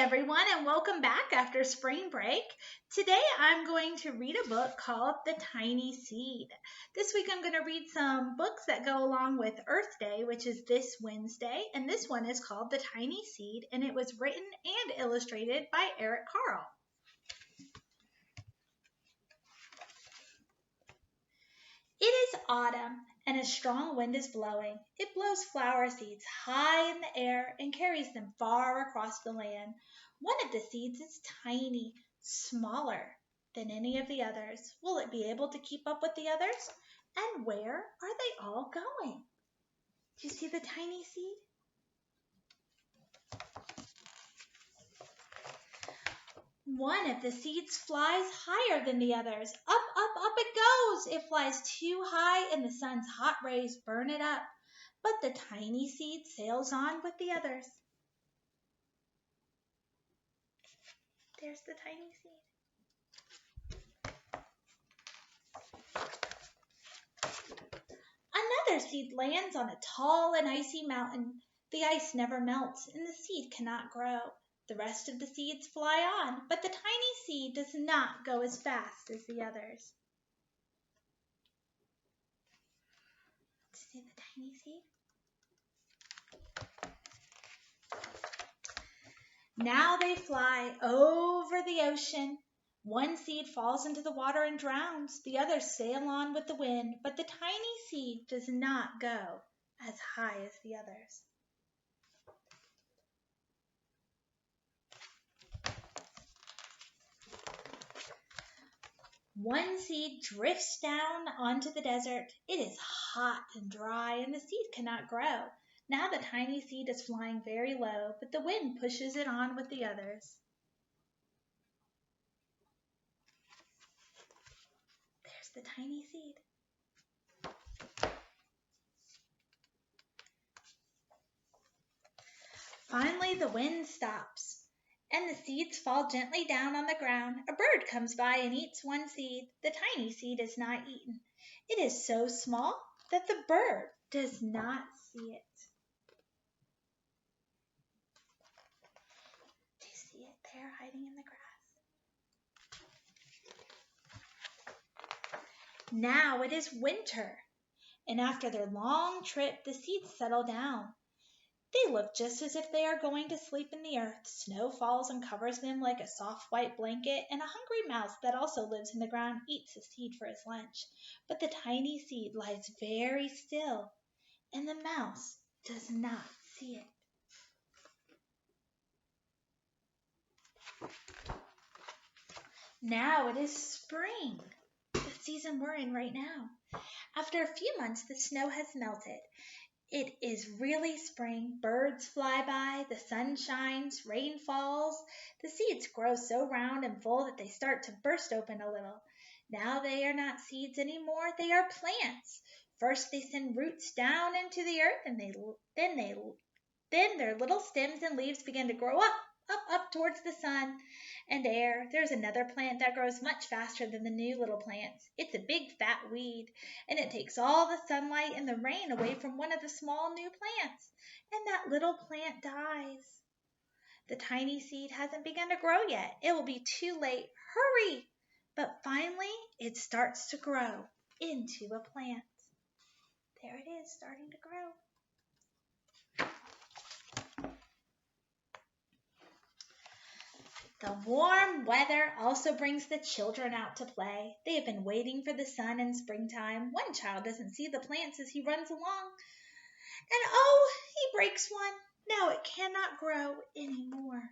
everyone, and welcome back after spring break. Today I'm going to read a book called The Tiny Seed. This week I'm going to read some books that go along with Earth Day, which is this Wednesday, and this one is called The Tiny Seed, and it was written and illustrated by Eric Carle. It is autumn, and a strong wind is blowing. It blows flower seeds high in the air and carries them far across the land. One of the seeds is tiny, smaller than any of the others. Will it be able to keep up with the others? And where are they all going? Do you see the tiny seed? One of the seeds flies higher than the others. Up, up, up it goes. It flies too high and the sun's hot rays burn it up. But the tiny seed sails on with the others. There's the tiny seed. Another seed lands on a tall and icy mountain. The ice never melts and the seed cannot grow. The rest of the seeds fly on, but the tiny seed does not go as fast as the others. See the tiny seed? Now they fly over the ocean. One seed falls into the water and drowns. The others sail on with the wind, but the tiny seed does not go as high as the others. One seed drifts down onto the desert. It is hot and dry, and the seed cannot grow. Now the tiny seed is flying very low, but the wind pushes it on with the others. There's the tiny seed. Finally, the wind stops, and the seeds fall gently down on the ground. A bird comes by and eats one seed. The tiny seed is not eaten. It is so small that the bird does not see it. Do you see it there hiding in the grass? Now it is winter, and after their long trip, the seeds settle down. They look just as if they are going to sleep in the earth. Snow falls and covers them like a soft white blanket, and a hungry mouse that also lives in the ground eats a seed for his lunch. But the tiny seed lies very still, and the mouse does not see it. Now it is spring, the season we're in right now. After a few months, the snow has melted. It is really spring. Birds fly by, the sun shines, rain falls. The seeds grow so round and full that they start to burst open a little. Now they are not seeds anymore, they are plants. First they send roots down into the earth, and then their little stems and leaves begin to grow up towards the sun and air. There's another plant that grows much faster than the new little plants. It's a big fat weed, and it takes all the sunlight and the rain away from one of the small new plants, and that little plant dies. The tiny seed hasn't begun to grow yet. It will be too late. Hurry! But finally, it starts to grow into a plant. There it is, starting to grow. The warm weather also brings the children out to play. They have been waiting for the sun in springtime. One child doesn't see the plants as he runs along. And oh, he breaks one. Now it cannot grow anymore.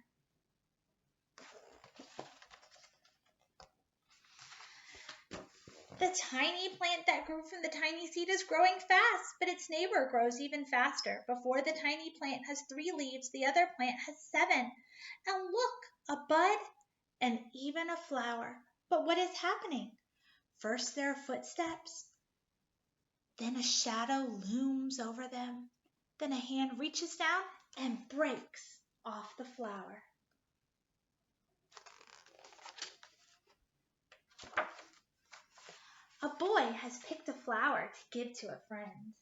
The tiny plant that grew from the tiny seed is growing fast, but its neighbor grows even faster. Before the tiny plant has 3 leaves, the other plant has 7. And look, a bud and even a flower. But what is happening? First there are footsteps, then a shadow looms over them, then a hand reaches down and breaks off the flower. A boy has picked a flower to give to a friend.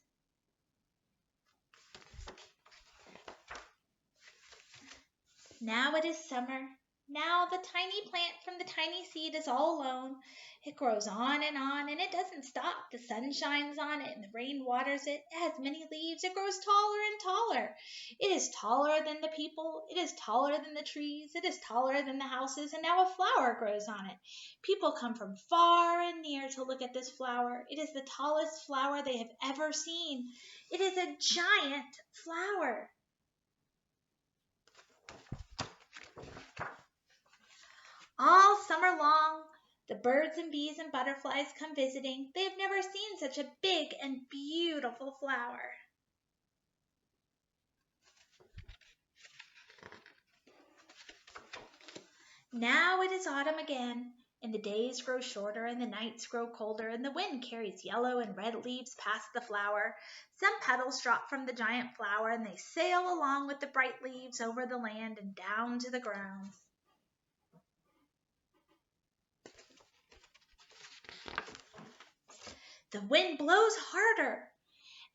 Now it is summer. Now the tiny plant from the tiny seed is all alone. It grows on, and it doesn't stop. The sun shines on it, and the rain waters it. It has many leaves. It grows taller and taller. It is taller than the people. It is taller than the trees. It is taller than the houses, and now a flower grows on it. People come from far and near to look at this flower. It is the tallest flower they have ever seen. It is a giant flower. All summer long, the birds and bees and butterflies come visiting. They have never seen such a big and beautiful flower. Now it is autumn again, and the days grow shorter and the nights grow colder, and the wind carries yellow and red leaves past the flower. Some petals drop from the giant flower, and they sail along with the bright leaves over the land and down to the ground. The wind blows harder,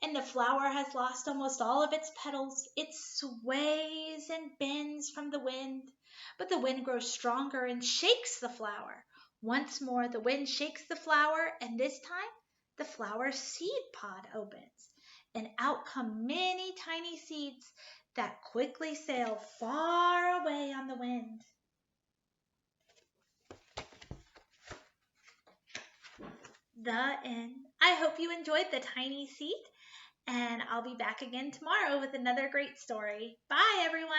and the flower has lost almost all of its petals. It sways and bends from the wind, but the wind grows stronger and shakes the flower. Once more the wind shakes the flower, and this time the flower's seed pod opens, and out come many tiny seeds that quickly sail far away on the wind. The end. I hope you enjoyed the tiny seed, and I'll be back again tomorrow with another great story. Bye, everyone.